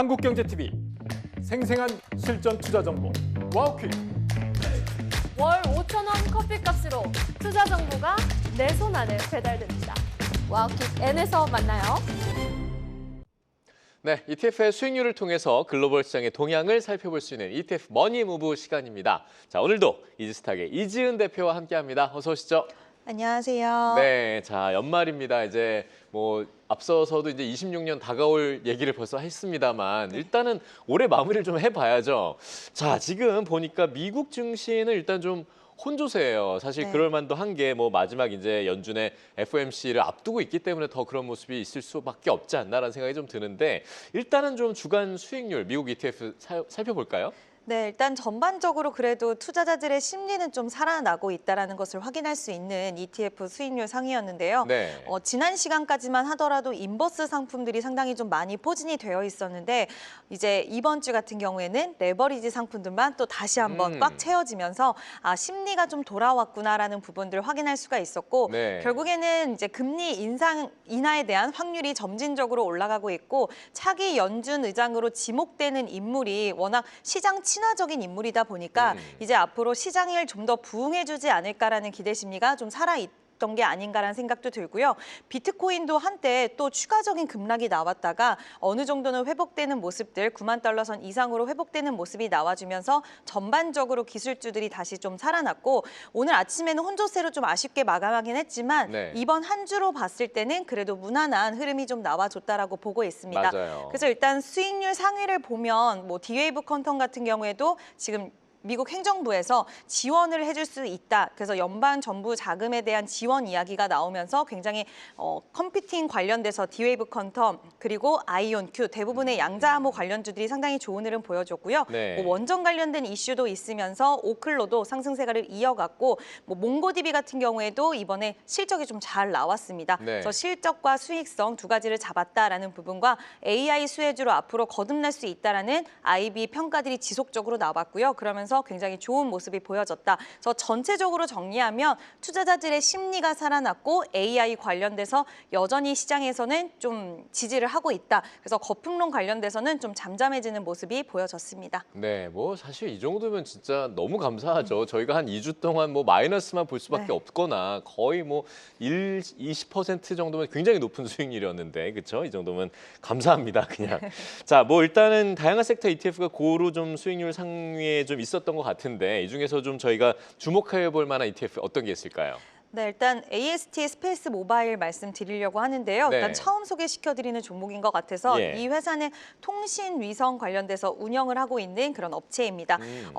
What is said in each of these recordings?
한국경제TV 생생한 실전 투자 정보 와우퀴. 월 5,000원 커피값으로 투자 정보가 내 손 안에 배달됩니다. 와우킥 N에서 만나요. 네, ETF의 수익률을 통해서 글로벌 시장의 동향을 살펴볼 수 있는 ETF 머니무브 시간입니다. 자, 오늘도 이지스탁의 이지은 대표와 함께합니다. 어서 오시죠. 안녕하세요. 네, 자, 연말입니다. 이제 뭐 앞서서도 이제 26년 다가올 얘기를 벌써 했습니다만 일단은 올해 마무리를 좀 해봐야죠. 자, 지금 보니까 미국 증시는 일단 좀 혼조세예요. 사실 네. 그럴 만도 한 게 뭐 마지막 이제 연준의 FOMC를 앞두고 있기 때문에 더 그런 모습이 있을 수밖에 없지 않나라는 생각이 좀 드는데 일단은 좀 주간 수익률 미국 ETF 살펴볼까요? 네, 일단 전반적으로 그래도 투자자들의 심리는 좀 살아나고 있다는 것을 확인할 수 있는 ETF 수익률 상위였는데요. 네. 지난 시간까지만 하더라도 인버스 상품들이 상당히 좀 많이 포진이 되어 있었는데 이제 이번 주 같은 경우에는 레버리지 상품들만 또 다시 한번 꽉 채워지면서 심리가 좀 돌아왔구나라는 부분들을 확인할 수가 있었고 네. 결국에는 이제 금리 인하에 대한 확률이 점진적으로 올라가고 있고 차기 연준 의장으로 지목되는 인물이 워낙 시장 친화적인 인물이다 보니까 이제 앞으로 시장을 좀 더 부응해주지 않을까라는 기대 심리가 좀 살아있던 게 아닌가라는 생각도 들고요. 비트코인도 한때 또 추가적인 급락이 나왔다가 어느 정도는 회복되는 모습들 9만 달러 선 이상으로 회복되는 모습이 나와주면서 전반적으로 기술주들이 다시 좀 살아났고 오늘 아침에는 혼조세로 좀 아쉽게 마감하긴 했지만 네. 이번 한 주로 봤을 때는 그래도 무난한 흐름이 좀 나와줬다라고 보고 있습니다. 맞아요. 그래서 일단 수익률 상위를 보면 뭐 디웨이브 퀀텀 같은 경우에도 지금 미국 행정부에서 지원을 해줄 수 있다. 그래서 연방 정부 자금에 대한 지원 이야기가 나오면서 굉장히 컴퓨팅 관련돼서 디웨이브 퀀텀 그리고 아이온큐 대부분의 양자암호 관련주들이 상당히 좋은 흐름 보여줬고요. 네. 뭐 원전 관련된 이슈도 있으면서 오클로도 상승세가를 이어갔고 뭐 몽고디비 같은 경우에도 이번에 실적이 좀 잘 나왔습니다. 네. 그래서 실적과 수익성 두 가지를 잡았다라는 부분과 AI 수혜주로 앞으로 거듭날 수 있다라는 IB 평가들이 지속적으로 나왔고요. 그러면서 굉장히 좋은 모습이 보여졌다. 그래서 전체적으로 정리하면 투자자들의 심리가 살아났고 AI 관련돼서 여전히 시장에서는 좀 지지를 하고 있다. 그래서 거품론 관련돼서는 좀 잠잠해지는 모습이 보여졌습니다. 네, 뭐 사실 이 정도면 진짜 너무 감사하죠. 저희가 한 2주 동안 뭐 마이너스만 볼 수밖에 네. 없거나 거의 뭐 20% 정도면 굉장히 높은 수익률이었는데 그렇죠? 이 정도면 감사합니다, 그냥. 자, 뭐 일단은 다양한 섹터 ETF가 고루 좀 수익률 상위에 좀 있었던 것 같은데 이 중에서 좀 저희가 주목해 볼 만한 ETF 어떤 게 있을까요? 네, 일단 AST 스페이스 모바일 말씀드리려고 하는데요. 네. 일단 처음 소개시켜드리는 종목인 것 같아서 예. 이 회사는 통신 위성 관련돼서 운영을 하고 있는 그런 업체입니다.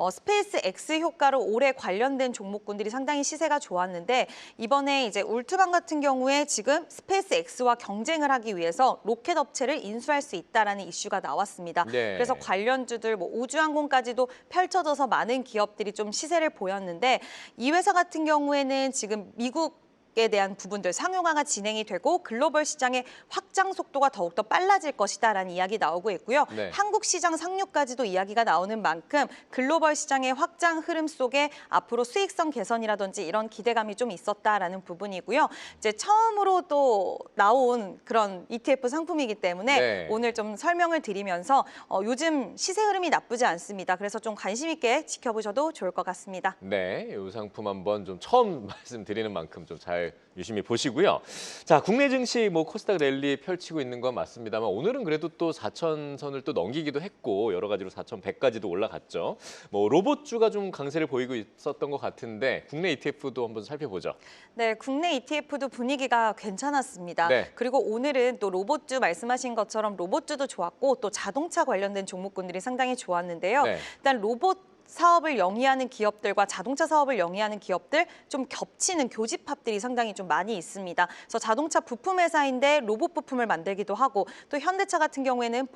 스페이스 X 효과로 올해 관련된 종목군들이 상당히 시세가 좋았는데 이번에 이제 울트방 같은 경우에 지금 스페이스 X와 경쟁을 하기 위해서 로켓 업체를 인수할 수 있다라는 이슈가 나왔습니다. 네. 그래서 관련주들 뭐 우주항공까지도 펼쳐져서 많은 기업들이 좀 시세를 보였는데 이 회사 같은 경우에는 지금 미국에 대한 부분들 상용화가 진행이 되고 글로벌 시장의 확장 속도가 더욱더 빨라질 것이다라는 이야기 나오고 있고요. 네. 한국 시장 상륙까지도 이야기가 나오는 만큼 글로벌 시장의 확장 흐름 속에 앞으로 수익성 개선이라든지 이런 기대감이 좀 있었다라는 부분이고요. 이제 처음으로 또 나온 그런 ETF 상품이기 때문에 네. 오늘 좀 설명을 드리면서 요즘 시세 흐름이 나쁘지 않습니다. 그래서 좀 관심 있게 지켜보셔도 좋을 것 같습니다. 네, 이 상품 한번 좀 처음 말씀드리는 만큼 좀 잘 유심히 보시고요. 자, 국내 증시 뭐 코스닥 랠리 펼치고 있는 건 맞습니다만 오늘은 그래도 또 4,000선을 또 넘기기도 했고 여러 가지로 4,100까지도 올라갔죠. 뭐 로봇주가 좀 강세를 보이고 있었던 것 같은데 국내 ETF도 한번 살펴보죠. 네, 국내 ETF도 분위기가 괜찮았습니다. 네. 그리고 오늘은 또 로봇주 말씀하신 것처럼 로봇주도 좋았고 또 자동차 관련된 종목군들이 상당히 좋았는데요. 네. 일단 로봇 사업을 영위하는 기업들과 자동차 사업을 영위하는 기업들 좀 겹치는 교집합들이 상당히 좀 많이 있습니다. 그래서 자동차 부품 회사인데 로봇 부품을 만들기도 하고 또 현대차 같은 경우에는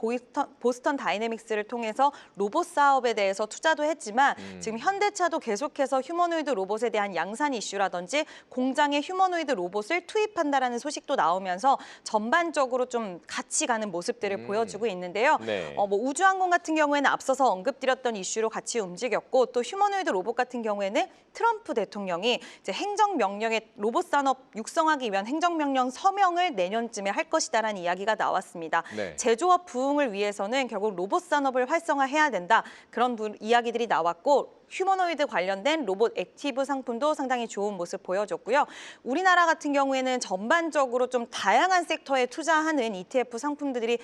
보스턴 다이내믹스를 통해서 로봇 사업에 대해서 투자도 했지만 지금 현대차도 계속해서 휴머노이드 로봇에 대한 양산 이슈라든지 공장에 휴머노이드 로봇을 투입한다라는 소식도 나오면서 전반적으로 좀 같이 가는 모습들을 보여주고 있는데요. 네. 뭐 우주항공 같은 경우에는 앞서서 언급드렸던 이슈로 같이 움직이고 움직였고 또 휴머노이드 로봇 같은 경우에는 트럼프 대통령이 이제 행정명령에 로봇 산업 육성하기 위한 행정명령 서명을 내년쯤에 할 것이다라는 이야기가 나왔습니다. 네. 제조업 부흥을 위해서는 결국 로봇 산업을 활성화해야 된다. 그런 이야기들이 나왔고 휴머노이드 관련된 로봇 액티브 상품도 상당히 좋은 모습 보여줬고요. 우리나라 같은 경우에는 전반적으로 좀 다양한 섹터에 투자하는 ETF 상품들이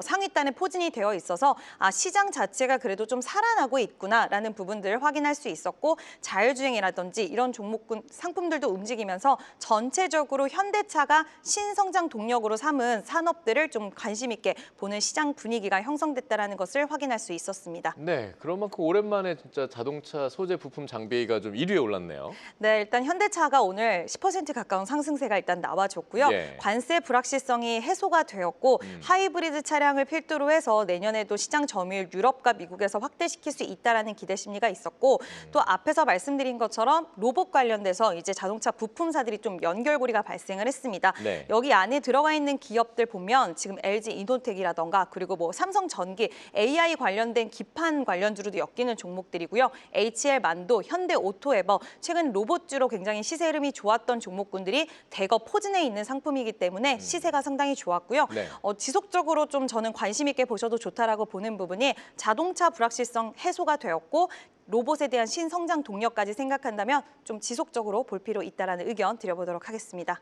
상위단에 포진이 되어 있어서 시장 자체가 그래도 좀 살아나고 있구나라는 부분들을 확인할 수 있었고 자율주행이라든지 이런 종목군 상품들도 움직이면서 전체적으로 현대차가 신성장 동력으로 삼은 산업들을 좀 관심 있게 보는 시장 분위기가 형성됐다는 것을 확인할 수 있었습니다. 네, 그런 만큼 오랜만에 진짜 자동차 소재 부품 장비가 좀 1위에 올랐네요. 네, 일단 현대차가 오늘 10% 가까운 상승세가 일단 나와줬고요. 예. 관세 불확실성이 해소가 되었고 하이브리드 차량을 필두로 해서 내년에도 시장 점유율 유럽과 미국에서 확대시킬 수 있다라는 기대 심리가 있었고 또 앞에서 말씀드린 것처럼 로봇 관련돼서 이제 자동차 부품사들이 좀 연결고리가 발생을 했습니다. 네. 여기 안에 들어가 있는 기업들 보면 지금 LG 이노텍이라던가 그리고 뭐 삼성전기, AI 관련된 기판 관련주로도 엮이는 종목들이고요. HL만도, 현대오토에버, 최근 로봇주로 굉장히 시세 흐름이 좋았던 종목군들이 대거 포진해 있는 상품이기 때문에 시세가 상당히 좋았고요. 네. 지속적으로 좀 저는 관심 있게 보셔도 좋다라고 보는 부분이 자동차 불확실성 해소가 되었고 로봇에 대한 신성장 동력까지 생각한다면 좀 지속적으로 볼 필요 있다라는 의견 드려보도록 하겠습니다.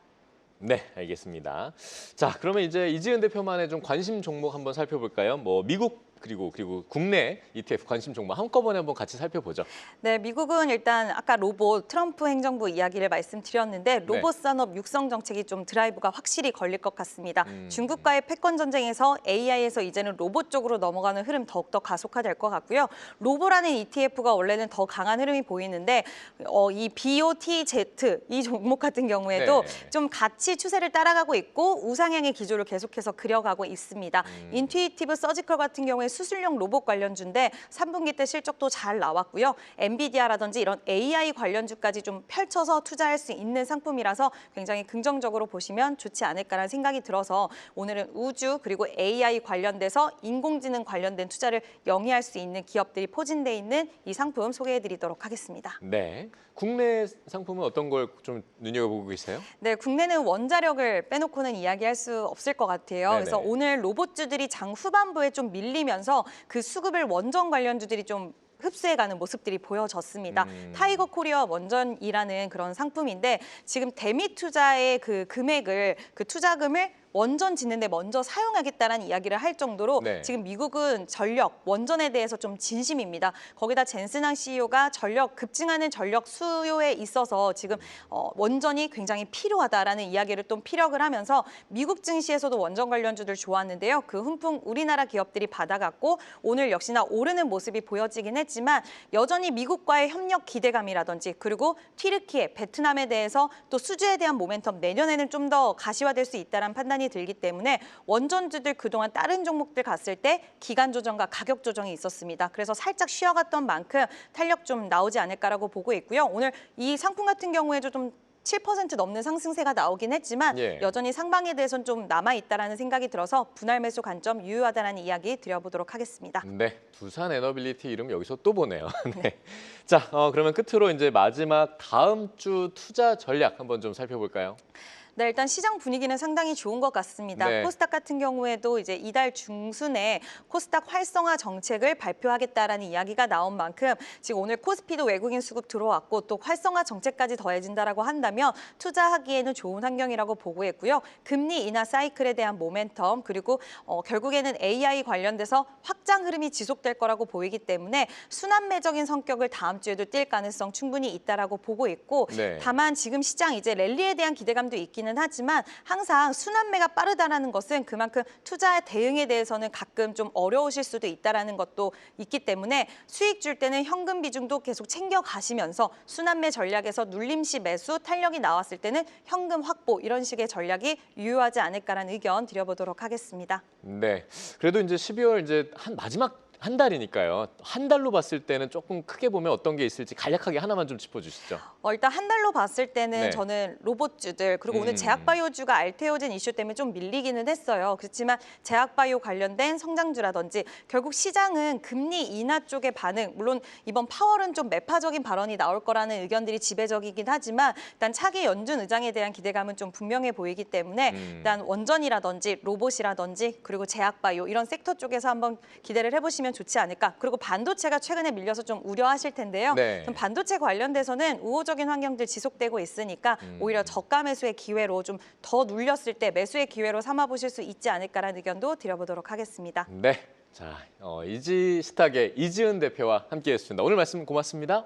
네, 알겠습니다. 자, 그러면 이제 이지은 대표만의 좀 관심 종목 한번 살펴볼까요? 뭐 미국 그리고 국내 ETF 관심 종목 한꺼번에 한번 같이 살펴보죠. 네, 미국은 일단 아까 로봇 트럼프 행정부 이야기를 말씀드렸는데 로봇 산업 육성 정책이 좀 드라이브가 확실히 걸릴 것 같습니다. 중국과의 패권 전쟁에서 AI에서 이제는 로봇 쪽으로 넘어가는 흐름 더욱더 가속화될 것 같고요. 로보라는 ETF가 원래는 더 강한 흐름이 보이는데 이 BOTZ 이 종목 같은 경우에도 네. 좀 같이 추세를 따라가고 있고 우상향의 기조를 계속해서 그려가고 있습니다. 인투이티브 서지컬 같은 경우에 수술용 로봇 관련주인데 3분기 때 실적도 잘 나왔고요. 엔비디아라든지 이런 AI 관련주까지 좀 펼쳐서 투자할 수 있는 상품이라서 굉장히 긍정적으로 보시면 좋지 않을까라는 생각이 들어서 오늘은 우주 그리고 AI 관련돼서 인공지능 관련된 투자를 영위할 수 있는 기업들이 포진돼 있는 이 상품 소개해드리도록 하겠습니다. 네, 국내 상품은 어떤 걸 좀 눈여겨보고 계세요? 네, 국내는 원자력을 빼놓고는 이야기할 수 없을 것 같아요. 네네. 그래서 오늘 로봇주들이 장 후반부에 좀 밀리면서 그 수급을 원전 관련주들이 좀 흡수해가는 모습들이 보여졌습니다. 타이거 코리아 원전이라는 그런 상품인데 지금 대미 투자의 그 금액을 그 투자금을 원전 짓는데 먼저 사용하겠다라는 이야기를 할 정도로 네. 지금 미국은 전력, 원전에 대해서 좀 진심입니다. 거기다 젠슨항 CEO가 급증하는 전력 수요에 있어서 지금 원전이 굉장히 필요하다라는 이야기를 또 피력을 하면서 미국 증시에서도 원전 관련주들 좋았는데요. 그 훈풍 우리나라 기업들이 받아갔고 오늘 역시나 오르는 모습이 보여지긴 했지만 여전히 미국과의 협력 기대감이라든지 그리고 튀르키예, 베트남에 대해서 또 수주에 대한 모멘텀 내년에는 좀 더 가시화될 수 있다는 판단이 들기 때문에 원전주들 그동안 다른 종목들 갔을 때 기간 조정과 가격 조정이 있었습니다. 그래서 살짝 쉬어갔던 만큼 탄력 좀 나오지 않을까라고 보고 있고요. 오늘 이 상품 같은 경우에도 좀 7% 넘는 상승세가 나오긴 했지만 예. 여전히 상방에 대해서는 좀 남아있다라는 생각이 들어서 분할 매수 관점 유효하다는 이야기 드려보도록 하겠습니다. 네, 두산 에너빌리티 이름 여기서 또 보네요. 네. 자, 그러면 끝으로 이제 마지막 다음 주 투자 전략 한번 좀 살펴볼까요? 네, 일단 시장 분위기는 상당히 좋은 것 같습니다. 네. 코스닥 같은 경우에도 이제 이달 중순에 코스닥 활성화 정책을 발표하겠다라는 이야기가 나온 만큼 지금 오늘 코스피도 외국인 수급 들어왔고 또 활성화 정책까지 더해진다라고 한다면 투자하기에는 좋은 환경이라고 보고 있고요. 금리 인하 사이클에 대한 모멘텀 그리고 결국에는 AI 관련돼서 확장 흐름이 지속될 거라고 보이기 때문에 순환매적인 성격을 다음 주에도 띌 가능성 충분히 있다라고 보고 있고 네. 다만 지금 시장 이제 랠리에 대한 기대감도 있기는 하지만 항상 순환매가 빠르다라는 것은 그만큼 투자 대응에 대해서는 가끔 좀 어려우실 수도 있다라는 것도 있기 때문에 수익 줄 때는 현금 비중도 계속 챙겨 가시면서 순환매 전략에서 눌림시 매수 탄력이 나왔을 때는 현금 확보 이런 식의 전략이 유효하지 않을까라는 의견 드려보도록 하겠습니다. 네, 그래도 이제 12월 이제 마지막 한 달이니까요. 한 달로 봤을 때는 조금 크게 보면 어떤 게 있을지 간략하게 하나만 좀 짚어주시죠. 일단 한 달로 봤을 때는 네. 저는 로봇주들 그리고 오늘 제약바이오주가 알테오젠 이슈 때문에 좀 밀리기는 했어요. 그렇지만 제약바이오 관련된 성장주라든지 결국 시장은 금리 인하 쪽의 반응, 물론 이번 파월은 좀 매파적인 발언이 나올 거라는 의견들이 지배적이긴 하지만 일단 차기 연준 의장에 대한 기대감은 좀 분명해 보이기 때문에 일단 원전이라든지 로봇이라든지 그리고 제약바이오 이런 섹터 쪽에서 한번 기대를 해보시면 좋지 않을까. 그리고 반도체가 최근에 밀려서 좀 우려하실 텐데요. 네. 좀 반도체 관련돼서는 우호적인 환경들 지속되고 있으니까 오히려 저가 매수의 기회로 좀 더 눌렸을 때 매수의 기회로 삼아보실 수 있지 않을까라는 의견도 드려보도록 하겠습니다. 네. 자, 이지스탁의 이지은 대표와 함께했습니다. 오늘 말씀 고맙습니다.